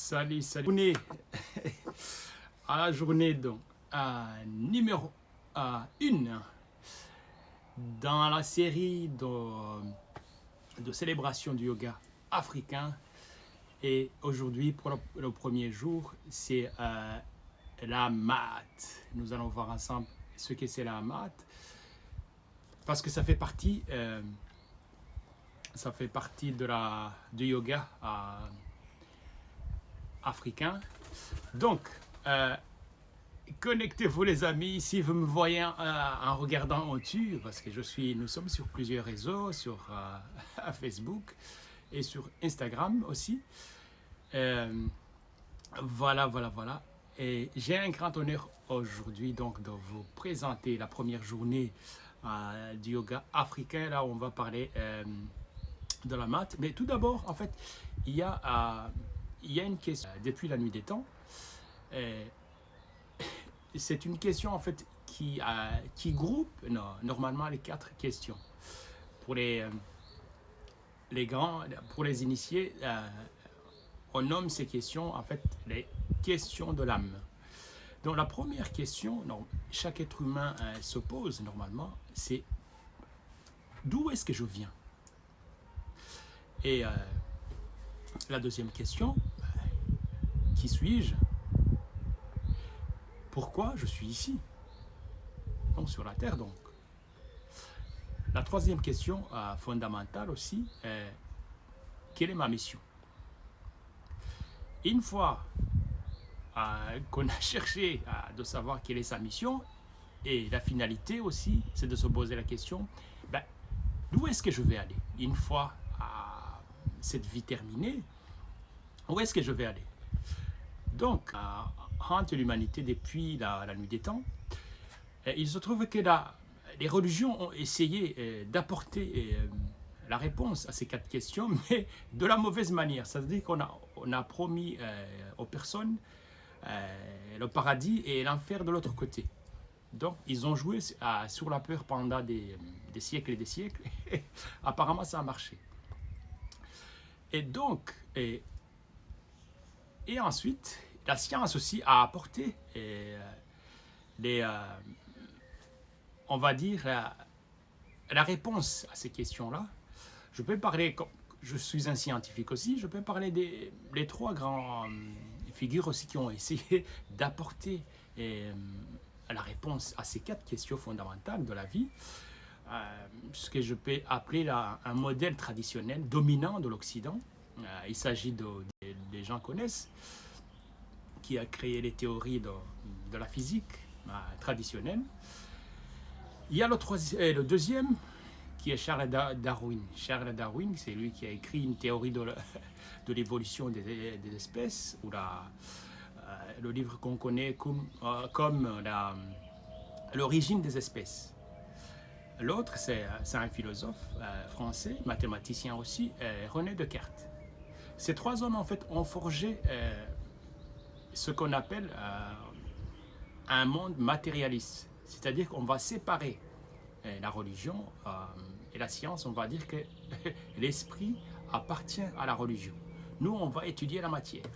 Salut, salut. On est à la journée donc, numéro 1 dans la série de célébration du yoga africain. Et aujourd'hui, pour le premier jour, c'est la mat. Nous allons voir ensemble ce que c'est la mat, parce que ça fait partie du yoga africain. Donc, connectez-vous les amis, si vous me voyez en regardant au-dessus, parce que nous sommes sur plusieurs réseaux, sur Facebook et sur Instagram aussi. Voilà. Et j'ai un grand honneur aujourd'hui donc de vous présenter la première journée du yoga africain. Là, on va parler de la mat. Mais tout d'abord, en fait, il y a une question depuis la nuit des temps. C'est une question en fait qui groupe normalement les 4 questions. Pour les grands, pour les initiés, on nomme ces questions en fait les questions de l'âme. Donc la première question, chaque être humain se pose normalement, c'est d'où est-ce que je viens? Et la deuxième question, qui suis-je? Pourquoi je suis ici? Donc sur la terre donc. La troisième question fondamentale aussi, quelle est ma mission? Une fois qu'on a cherché de savoir quelle est sa mission, et la finalité aussi, c'est de se poser la question, d'où est-ce que je vais aller? Une fois cette vie terminée, où est-ce que je vais aller? Donc, entre l'humanité depuis la nuit des temps, il se trouve que les religions ont essayé d'apporter la réponse à ces 4 questions, mais de la mauvaise manière. C'est-à-dire qu'on a promis aux personnes le paradis et l'enfer de l'autre côté. Donc, ils ont joué sur la peur pendant des siècles et des siècles. Et apparemment, ça a marché. Et donc, et ensuite, la science aussi a apporté on va dire, la réponse à ces questions-là. Je peux parler, je suis un scientifique aussi, je peux parler des 3 grands figures aussi qui ont essayé d'apporter la réponse à ces 4 questions fondamentales de la vie. Ce que je peux appeler un modèle traditionnel dominant de l'Occident. Il s'agit des gens connaissent, qui a créé les théories de la physique traditionnelle. Il y a le deuxième, qui est Charles Darwin. Charles Darwin, c'est lui qui a écrit une théorie de l'évolution des espèces, ou le livre qu'on connaît comme l'origine des espèces. L'autre, c'est un philosophe français, mathématicien aussi, René Descartes. Ces 3 hommes, en fait, ont forgé ce qu'on appelle un monde matérialiste. C'est-à-dire qu'on va séparer la religion et la science. On va dire que l'esprit appartient à la religion. Nous, on va étudier la matière.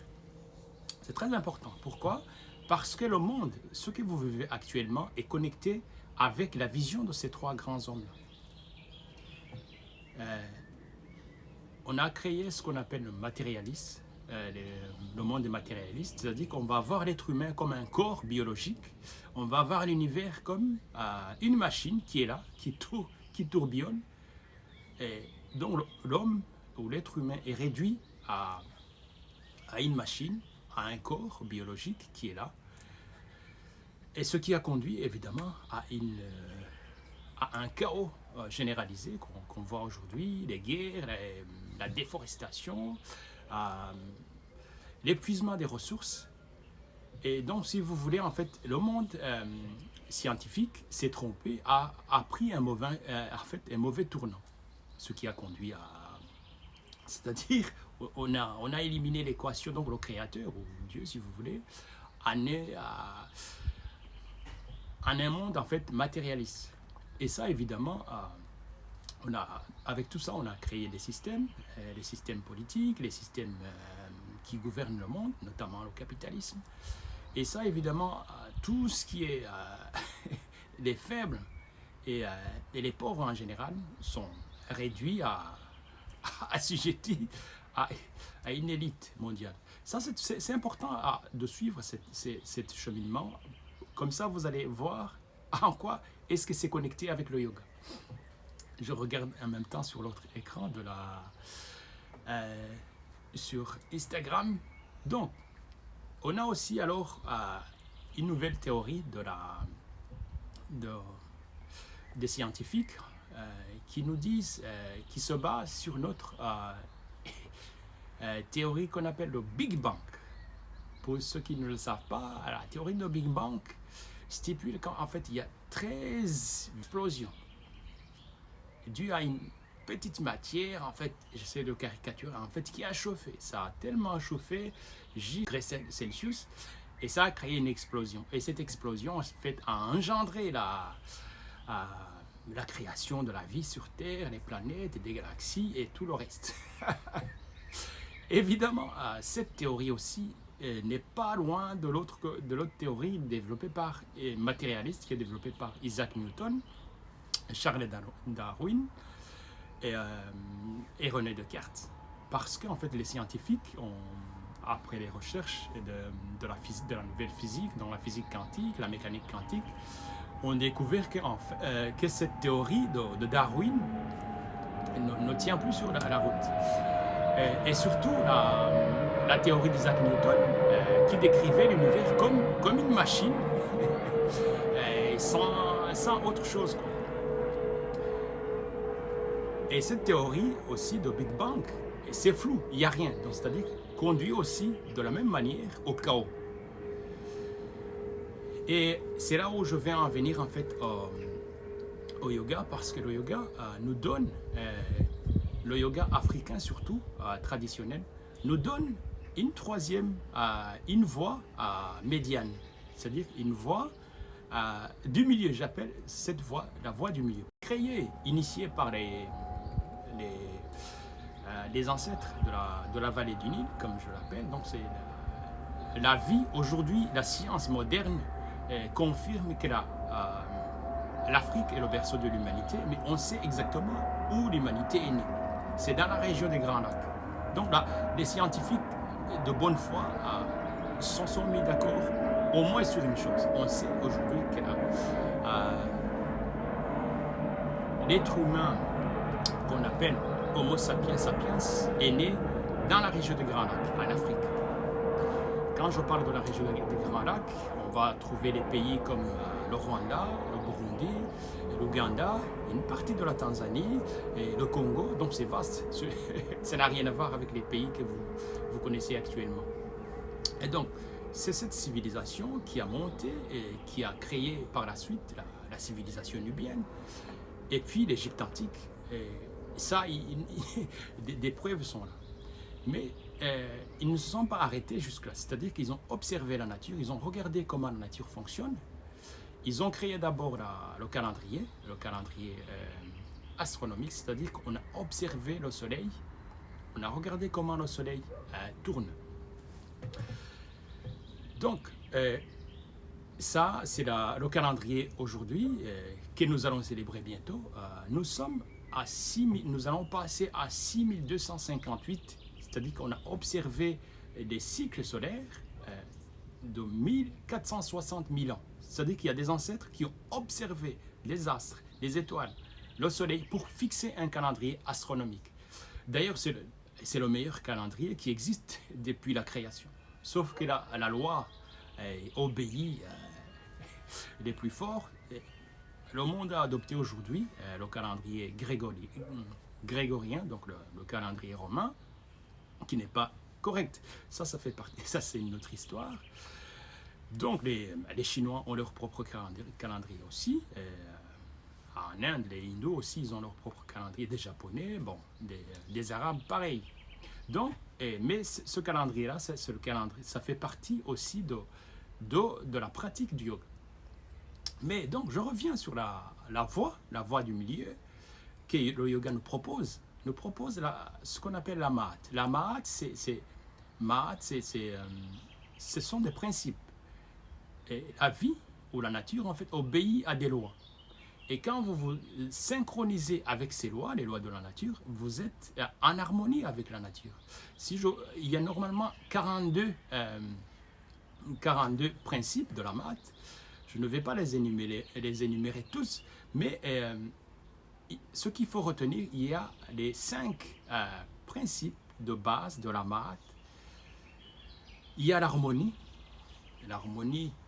C'est très important. Pourquoi? Parce que le monde, ce que vous vivez actuellement, est connecté avec la vision de ces 3 grands hommes-là. On a créé ce qu'on appelle le matérialisme, le monde est matérialiste, c'est-à-dire qu'on va voir l'être humain comme un corps biologique, on va voir l'univers comme une machine qui est là, qui tourbillonne, et dont l'homme ou l'être humain est réduit à une machine, à un corps biologique qui est là, et ce qui a conduit évidemment à un chaos généralisé qu'on voit aujourd'hui, les guerres, la déforestation, l'épuisement des ressources. Et donc, si vous voulez, en fait, le monde scientifique s'est trompé, a pris un mauvais tournant, ce qui a conduit c'est-à-dire, on a éliminé l'équation, donc le créateur, ou Dieu si vous voulez, en un monde en fait matérialiste. Et ça, évidemment, avec tout ça, on a créé des systèmes politiques, les systèmes qui gouvernent le monde, notamment le capitalisme. Et ça, évidemment, tout ce qui est les faibles et les pauvres en général sont réduits assujettis à une élite mondiale. Ça, c'est important de suivre ce cheminement. Comme ça, vous allez voir en quoi est-ce que c'est connecté avec le yoga. Je regarde en même temps sur l'autre écran sur Instagram. Donc, on a aussi alors une nouvelle théorie des scientifiques qui nous disent, qui se base sur notre théorie qu'on appelle le Big Bang. Pour ceux qui ne le savent pas, la théorie de Big Bang stipule qu'en fait il y a 13 explosions dues à une petite matière, en fait, j'essaie de caricaturer, en fait, qui a chauffé. Ça a tellement chauffé, J Celsius, et ça a créé une explosion. Et cette explosion, en fait, a engendré la création de la vie sur Terre, les planètes, des galaxies et tout le reste. Évidemment, cette théorie aussi n'est pas loin de l'autre théorie développée par matérialiste, qui est développée par Isaac Newton, Charles Darwin et René Descartes. Parce qu'en fait, les scientifiques, après les recherches de la nouvelle physique, dans la physique quantique, la mécanique quantique, ont découvert que cette théorie de Darwin ne tient plus sur la route. Et surtout, la théorie d'Isaac Newton, qui décrivait l'univers comme une machine, sans autre chose. Et cette théorie aussi de Big Bang, c'est flou, il n'y a rien. Donc, c'est-à-dire conduit aussi de la même manière au chaos. Et c'est là où je vais en venir en fait au yoga, parce que le yoga nous donne, le yoga africain surtout, traditionnel, nous donne une troisième, une voie médiane, c'est-à-dire une voie du milieu. J'appelle cette voie la voie du milieu, créée, initiée par les ancêtres de la vallée du Nil, comme je l'appelle. Donc c'est la vie. Aujourd'hui, la science moderne confirme que l'Afrique est le berceau de l'humanité, mais on sait exactement où l'humanité est née. C'est dans la région des Grands Lacs. Donc là, les scientifiques de bonne foi se sont mis d'accord au moins sur une chose. On sait aujourd'hui que l'être humain qu'on appelle Homo sapiens sapiens est né dans la région des Grands Lacs, en Afrique. Quand je parle de la région des Grands Lacs, on va trouver des pays comme le Rwanda, le Burundi, l'Ouganda, une partie de la Tanzanie et le Congo. Donc c'est vaste, ça n'a rien à voir avec les pays que vous connaissez actuellement. Et donc, c'est cette civilisation qui a monté et qui a créé par la suite la civilisation nubienne. Et puis l'Égypte antique. Et ça, des preuves sont là. Mais ils ne se sont pas arrêtés jusque-là. C'est-à-dire qu'ils ont observé la nature, ils ont regardé comment la nature fonctionne. Ils ont créé d'abord le calendrier astronomique, c'est-à-dire qu'on a observé le soleil, on a regardé comment le soleil tourne. Donc, ça, c'est le calendrier aujourd'hui que nous allons célébrer bientôt. Nous allons passer à 6258, c'est-à-dire qu'on a observé des cycles solaires de 1460 000 ans. C'est-à-dire qu'il y a des ancêtres qui ont observé les astres, les étoiles, le soleil pour fixer un calendrier astronomique. D'ailleurs, c'est le meilleur calendrier qui existe depuis la création. Sauf que la loi obéit les plus forts. Le monde a adopté aujourd'hui le calendrier grégorien, donc le calendrier romain, qui n'est pas correct. Ça fait partie, ça c'est une autre histoire. Donc les Chinois ont leur propre calendrier aussi. En Inde, les Hindous aussi, ils ont leur propre calendrier. Des Japonais, bon, des Arabes, pareil. Donc, mais ce calendrier-là, c'est le calendrier, ça fait partie aussi de la pratique du yoga. Mais donc, je reviens sur la voie du milieu que le yoga nous propose. Nous propose ce qu'on appelle la Mahat. La Mahat, c'est Maat, ce sont des principes. Et la vie ou la nature, en fait, obéit à des lois. Et quand vous vous synchronisez avec ces lois, les lois de la nature, vous êtes en harmonie avec la nature. Il y a normalement 42 principes de la maths. Je ne vais pas les énumérer tous, mais ce qu'il faut retenir, il y a les 5 principes de base de la maths. Il y a l'harmonie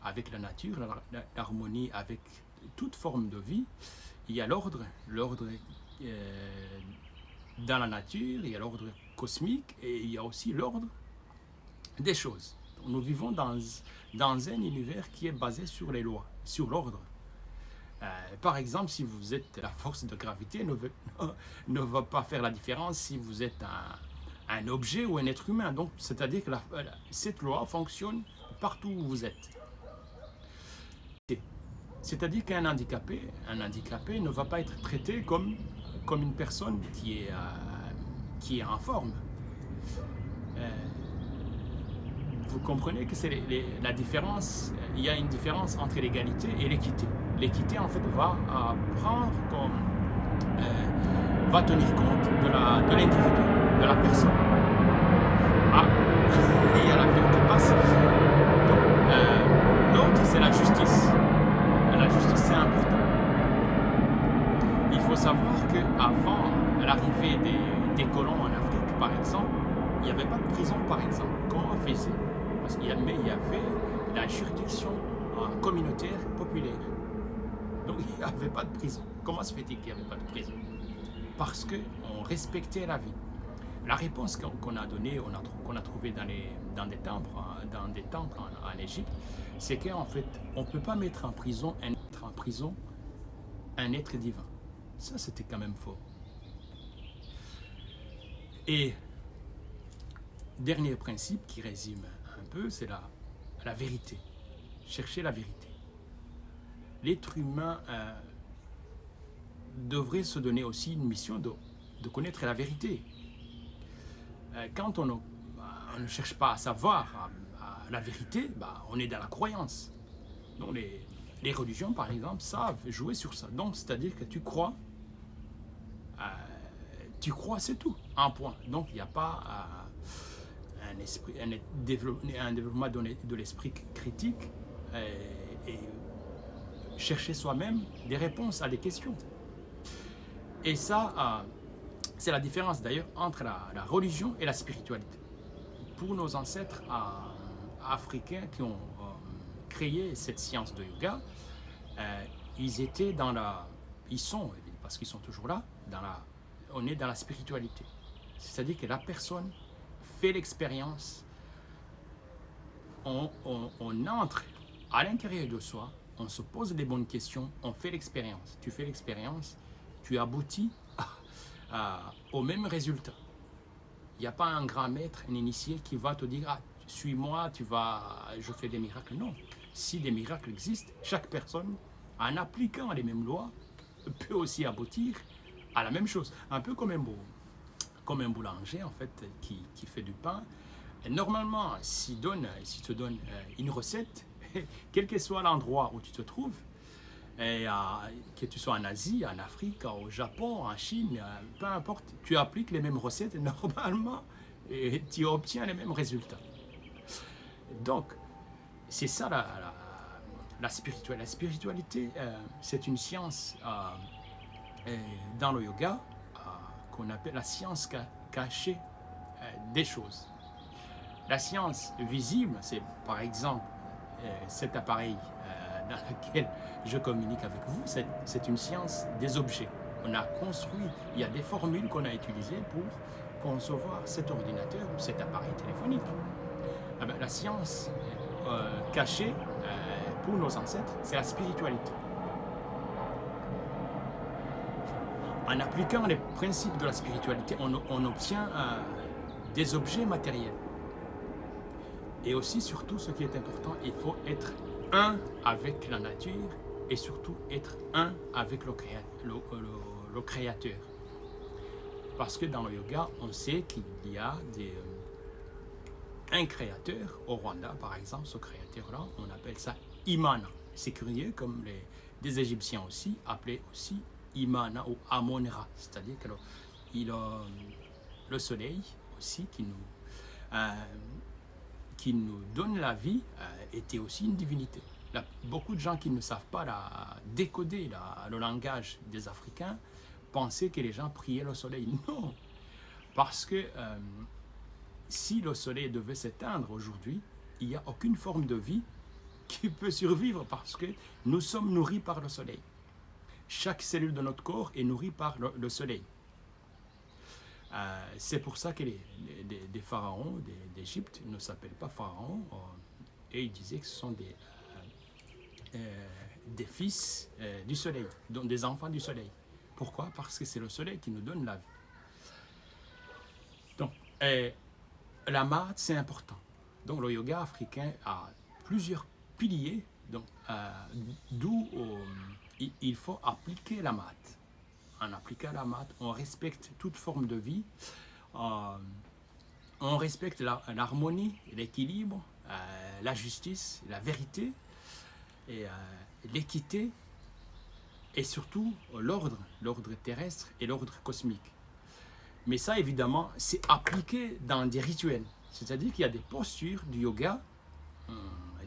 avec la nature, l'harmonie avec toute forme de vie. Il y a l'ordre dans la nature, il y a l'ordre cosmique et il y a aussi l'ordre des choses. Nous vivons dans un univers qui est basé sur les lois, sur l'ordre. Par exemple, si vous êtes la force de gravité, ne va pas faire la différence si vous êtes un objet ou un être humain. Donc, c'est-à-dire que cette loi fonctionne partout où vous êtes. C'est-à-dire qu'un handicapé ne va pas être traité comme une personne qui est en forme. Vous comprenez que c'est la différence, il y a une différence entre l'égalité et l'équité. L'équité, en fait, va tenir compte de l'individu, de la personne. Ah, il y a l'avion qui passe. Donc, l'autre, c'est la justice. La justice, c'est important. Il faut savoir qu'avant l'arrivée des colons en Afrique, par exemple, il n'y avait pas de prison, par exemple. Comment on faisait? Parce qu'il y avait la juridiction communautaire populaire. Donc il n'y avait pas de prison. Comment se fait-il qu'il n'y avait pas de prison? Parce qu'on respectait la vie. La réponse qu'on a donnée, qu'on a trouvée dans des temples en Égypte, c'est qu'en fait, on ne peut pas mettre en prison un être divin. Ça, c'était quand même faux. Et dernier principe qui résume un peu, c'est la vérité. Chercher la vérité. L'être humain devrait se donner aussi une mission de connaître la vérité. Quand on ne cherche pas à savoir la vérité, on est dans la croyance. Donc les religions, par exemple, savent jouer sur ça. Donc, c'est-à-dire que tu crois, c'est tout, un point. Donc, il n'y a pas un développement de l'esprit critique et chercher soi-même des réponses à des questions. Et ça, c'est la différence d'ailleurs entre la religion et la spiritualité. Pour nos ancêtres africains qui ont créé cette science de yoga, ils sont, parce qu'ils sont toujours là, on est dans la spiritualité. C'est-à-dire que la personne fait l'expérience, on entre à l'intérieur de soi, on se pose les bonnes questions, on fait l'expérience. Tu fais l'expérience, tu aboutis au même résultat. Il n'y a pas un grand maître, un initié qui va te dire « suis-moi, je fais des miracles ». Non. Si des miracles existent, chaque personne, en appliquant les mêmes lois, peut aussi aboutir à la même chose. Un peu comme un boulanger, en fait, qui fait du pain. Et normalement, s'il te donne une recette, quel que soit l'endroit où tu te trouves, que tu sois en Asie, en Afrique, au Japon, en Chine, peu importe, tu appliques les mêmes recettes normalement et tu obtiens les mêmes résultats. Donc, c'est ça la spiritualité. La spiritualité, c'est une science dans le yoga qu'on appelle la science cachée des choses. La science visible, c'est par exemple cet appareil dans lequel je communique avec vous, c'est une science des objets. On a construit, il y a des formules qu'on a utilisées pour concevoir cet ordinateur ou cet appareil téléphonique. La science cachée pour nos ancêtres, c'est la spiritualité. En appliquant les principes de la spiritualité, on obtient des objets matériels. Et aussi, surtout, ce qui est important, il faut être un avec la nature et surtout être un avec le créateur. Parce que dans le yoga, on sait qu'il y a un créateur au Rwanda, par exemple, ce créateur-là, on appelle ça Imana. C'est curieux, comme des Égyptiens aussi, appelaient aussi Imana ou Amon-Ra, c'est-à-dire que le soleil aussi euh, qui nous donne la vie était aussi une divinité. Là, beaucoup de gens qui ne savent pas décoder le langage des Africains pensaient que les gens priaient le soleil. Non, parce que si le soleil devait s'éteindre aujourd'hui, il n'y a aucune forme de vie qui peut survivre parce que nous sommes nourris par le soleil. Chaque cellule de notre corps est nourrie par le soleil. C'est pour ça que des pharaons d'Égypte ne s'appellent pas pharaons et ils disaient que ce sont des fils du soleil, donc des enfants du soleil. Pourquoi? Parce que c'est le soleil qui nous donne la vie. Donc, la maths, c'est important. Donc, le yoga africain a plusieurs piliers, donc, d'où il faut appliquer la maths. En appliquant la maths, on respecte toute forme de vie, on respecte l'harmonie, l'équilibre, la justice, la vérité, et l'équité, et surtout l'ordre terrestre et l'ordre cosmique. Mais ça, évidemment, c'est appliqué dans des rituels. C'est-à-dire qu'il y a des postures du yoga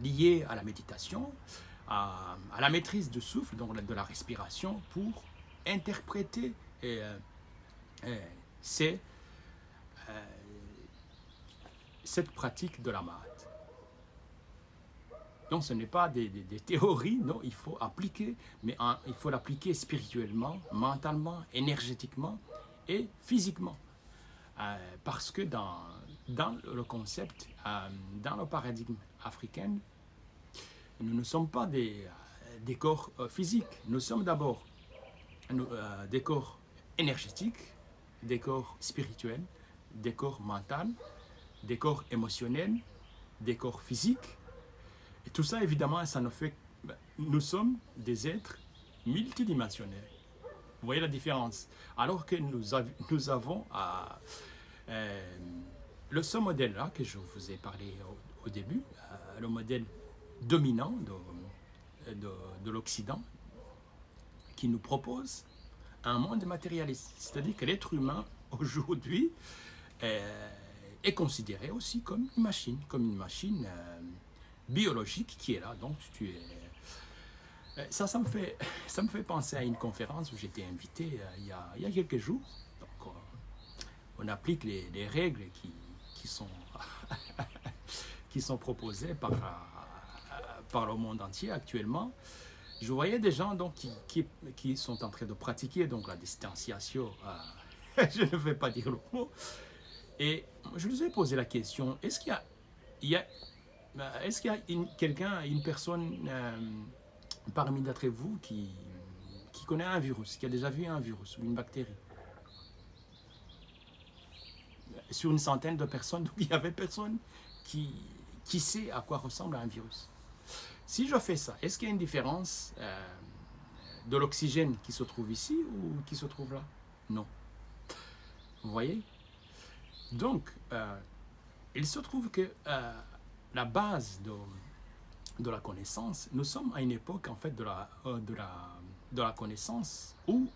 liées à la méditation, à la maîtrise du souffle, donc de la respiration, pour interpréter cette pratique de la maths. Donc ce n'est pas des théories, non, il faut appliquer, mais il faut l'appliquer spirituellement, mentalement, énergétiquement et physiquement. Parce que dans le concept, dans le paradigme africain, nous ne sommes pas des corps physiques, nous sommes d'abord des corps énergétiques, des corps spirituels, des corps mentaux, des corps émotionnels, des corps physiques. Et tout ça, évidemment, ça nous fait... Nous sommes des êtres multidimensionnels. Vous voyez la différence? Alors que nous avons ce modèle-là que je vous ai parlé au début, le modèle dominant de l'Occident, qui nous propose un monde matérialiste. C'est-à-dire que l'être humain, aujourd'hui, est considéré aussi comme une machine biologique qui est là. Donc, ça me fait penser à une conférence où j'étais invité il y a quelques jours. Donc, on applique les règles qui sont, qui sont proposées par le monde entier actuellement. Je voyais des gens donc, qui sont en train de pratiquer donc, la distanciation. Je ne vais pas dire le mot. Et je lui ai posé la question, est-ce qu'il y a une personne parmi d'entre vous qui connaît un virus, qui a déjà vu un virus ou une bactérie? Sur une centaine de personnes, donc il y avait personne qui sait à quoi ressemble un virus. Si je fais ça, est-ce qu'il y a une différence de l'oxygène qui se trouve ici ou qui se trouve là? Non. Vous voyez? Donc, il se trouve que la base de la connaissance, nous sommes à une époque en fait de la connaissance où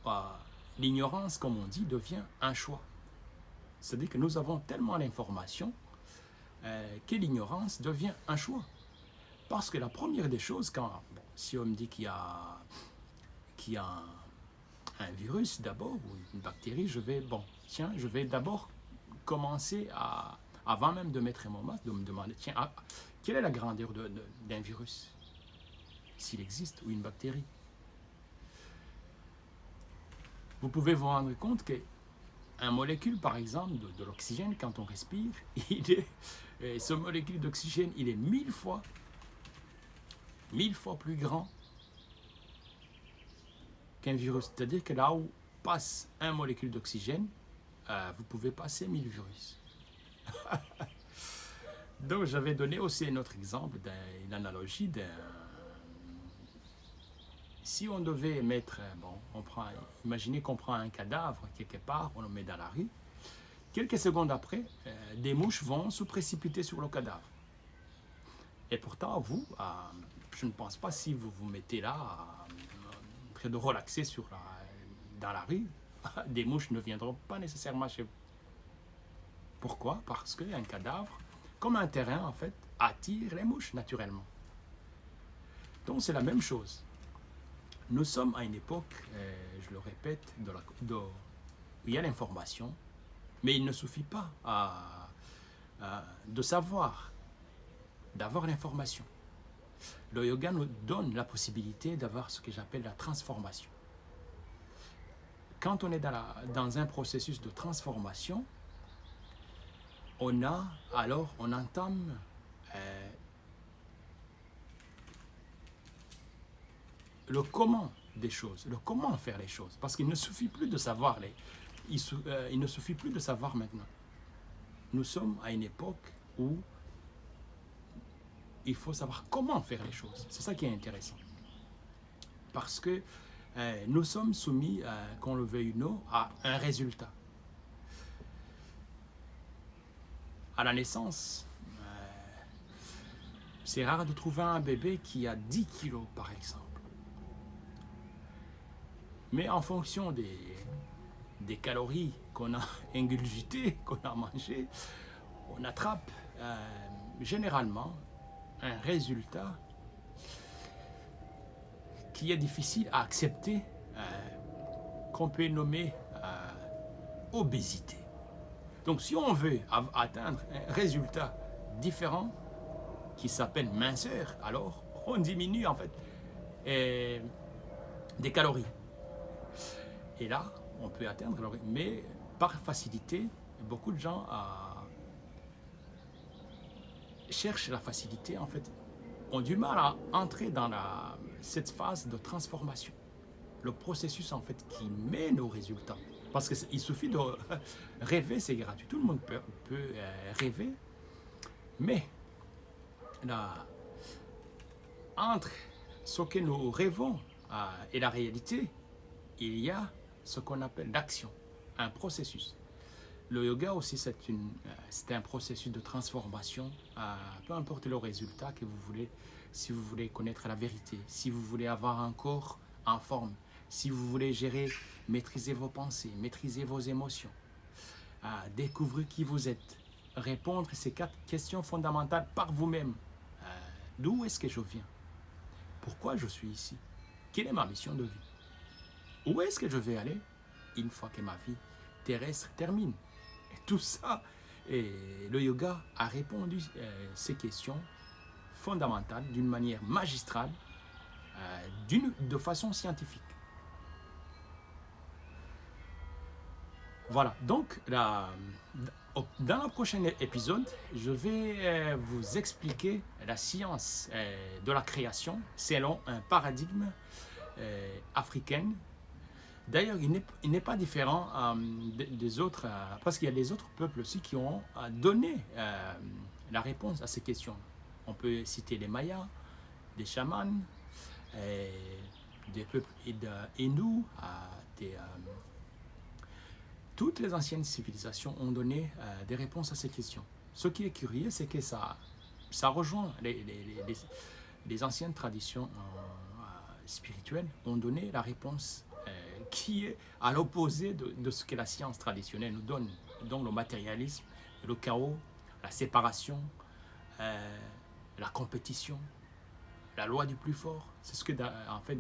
l'ignorance, comme on dit, devient un choix. C'est-à-dire que nous avons tellement d'informations que l'ignorance devient un choix. Parce que la première des choses, si on me dit qu'il y a un virus d'abord, ou une bactérie, je vais d'abord commencer avant même de mettre mon masque, de me demander, tiens, quelle est la grandeur d'un virus, s'il existe, ou une bactérie? Vous pouvez vous rendre compte qu'un molécule, par exemple, de l'oxygène, quand on respire, ce molécule d'oxygène, il est 1000 fois plus grand qu'un virus. C'est-à-dire que là où passe un molécule d'oxygène, vous pouvez passer 1000 virus. Donc j'avais donné aussi un autre exemple, une analogie. Si on devait mettre, imaginez qu'on prend un cadavre quelque part, on le met dans la rue, Quelques secondes après, des mouches vont se précipiter sur le cadavre. Et pourtant, vous, je ne pense pas si vous vous mettez là, en train de relaxer dans la rue, des mouches ne viendront pas nécessairement chez vous. Pourquoi? Parce qu'un cadavre, comme un terrain, en fait, attire les mouches naturellement. Donc c'est la même chose. Nous sommes à une époque, je le répète, où il y a l'information, mais il ne suffit pas de savoir, d'avoir l'information. Le yoga nous donne la possibilité d'avoir ce que j'appelle la transformation. Quand on est dans un processus de transformation, on entame le comment des choses, le comment faire les choses. Parce qu'il ne suffit plus de savoir il ne suffit plus de savoir maintenant. Nous sommes à une époque où il faut savoir comment faire les choses. C'est ça qui est intéressant. Parce que nous sommes soumis, qu'on le veuille ou non, à un résultat. À la naissance, c'est rare de trouver un bébé qui a 10 kilos, par exemple. Mais en fonction des calories qu'on a ingurgitées, qu'on a mangées, on attrape généralement un résultat qui est difficile à accepter, qu'on peut nommer obésité. Donc si on veut atteindre un résultat différent qui s'appelle minceur, alors on diminue en fait des calories. Et là, on peut atteindre, mais par facilité, beaucoup de gens cherchent la facilité, en fait, ont du mal à entrer dans cette phase de transformation. Le processus, en fait, qui mène au résultat. Parce qu'il suffit de rêver, c'est gratuit. Tout le monde peut rêver, mais entre ce que nous rêvons et la réalité, il y a ce qu'on appelle l'action, un processus. Le yoga aussi, c'est un processus de transformation, peu importe le résultat que vous voulez, si vous voulez connaître la vérité, si vous voulez avoir un corps en forme, si vous voulez maîtriser vos pensées, maîtriser vos émotions, découvrir qui vous êtes, répondre à ces 4 questions fondamentales par vous-même. D'où est-ce que je viens? Pourquoi je suis ici? Quelle est ma mission de vie? Où est-ce que je vais aller une fois que ma vie terrestre termine? Et tout ça, le yoga a répondu à ces questions fondamentales d'une manière magistrale, de façon scientifique. Voilà, donc dans le prochain épisode, je vais vous expliquer la science de la création selon un paradigme africain. D'ailleurs, il n'est pas différent des autres, parce qu'il y a des autres peuples aussi qui ont donné la réponse à ces questions. On peut citer les Mayas, des chamans, des peuples hindous, toutes les anciennes civilisations ont donné des réponses à ces questions. Ce qui est curieux, c'est que ça rejoint les anciennes traditions spirituelles ont donné la réponse qui est à l'opposé de ce que la science traditionnelle nous donne. Donc le matérialisme, le chaos, la séparation, la compétition, la loi du plus fort. C'est ce que en fait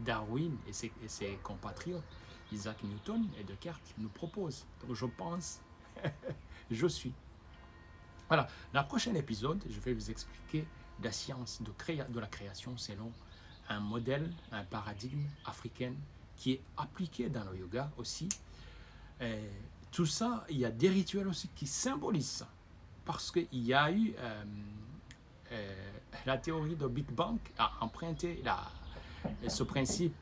Darwin et ses compatriotes, Isaac Newton et Descartes, nous proposent. Donc je pense, je suis. Voilà, dans le prochain épisode, je vais vous expliquer la science de la création selon un modèle, un paradigme africain qui est appliqué dans le yoga aussi. Tout ça, il y a des rituels aussi qui symbolisent ça. Parce qu'il y a eu la théorie de Big Bang a emprunté ce principe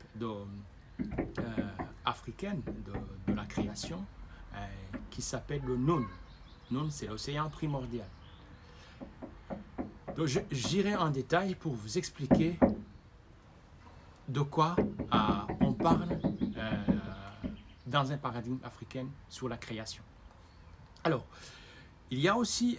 africain de la création qui s'appelle le Nun. Nun, c'est l'océan primordial. Donc, j'irai en détail pour vous expliquer de quoi on parle dans un paradigme africain sur la création. Alors, il y a aussi,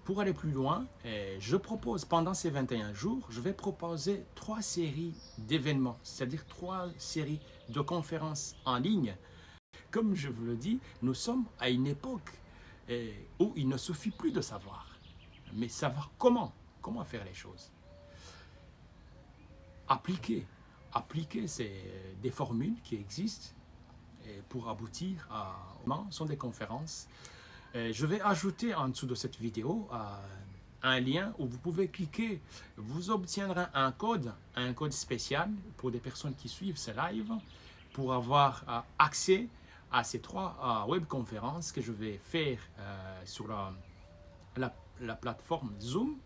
pour aller plus loin, je propose pendant ces 21 jours, je vais proposer 3 séries d'événements, c'est-à-dire 3 séries de conférences en ligne. Comme je vous le dis, nous sommes à une époque où il ne suffit plus de savoir, mais savoir comment faire les choses. Appliquer, appliquer des formules qui existent pour aboutir à sont des conférences. Je vais ajouter en dessous de cette vidéo un lien où vous pouvez cliquer. Vous obtiendrez un code spécial pour des personnes qui suivent ce live pour avoir accès à ces 3 webconférences que je vais faire sur la plateforme Zoom.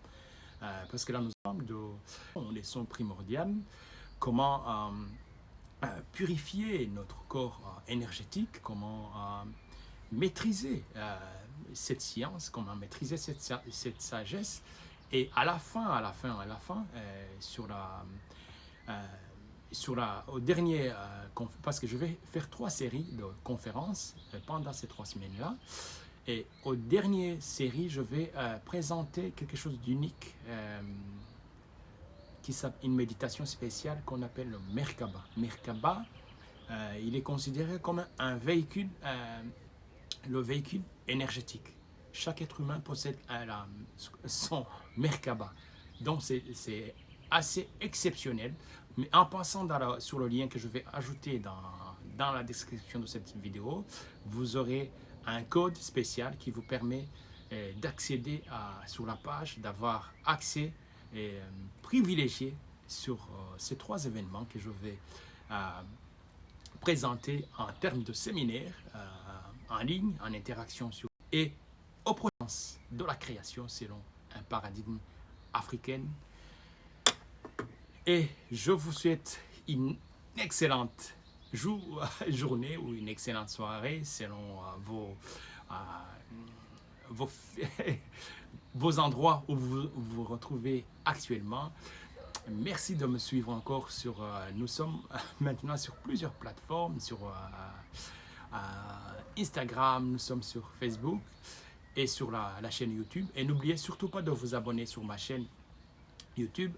Parce que là, nous sommes de les sons primordiales, comment purifier notre corps énergétique, comment maîtriser cette science, comment maîtriser cette sagesse. Et à la fin, au dernier, parce que je vais faire 3 séries de conférences pendant ces 3 semaines-là. Et aux dernières séries, je vais présenter quelque chose d'unique, une méditation spéciale qu'on appelle le Merkaba. Merkaba, il est considéré comme un véhicule, le véhicule énergétique. Chaque être humain possède son Merkaba. Donc c'est assez exceptionnel. Mais en passant sur le lien que je vais ajouter dans la description de cette vidéo, vous aurez un code spécial qui vous permet d'accéder sur la page, d'avoir accès privilégié sur ces 3 événements que je vais présenter en termes de séminaire en ligne, en interaction sur et aux provenances de la création selon un paradigme africain. Et je vous souhaite une excellente journée ou une excellente soirée selon euh, vos, vos endroits où vous vous retrouvez actuellement. Merci de me suivre encore nous sommes maintenant sur plusieurs plateformes, sur Instagram, nous sommes sur Facebook et sur la chaîne YouTube. Et n'oubliez surtout pas de vous abonner sur ma chaîne YouTube.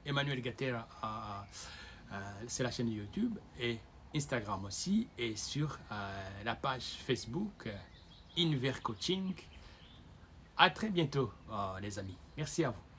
Emmanuel Gatera, c'est la chaîne YouTube et Instagram aussi. Et sur la page Facebook, Univers Coaching. À très bientôt, les amis. Merci à vous.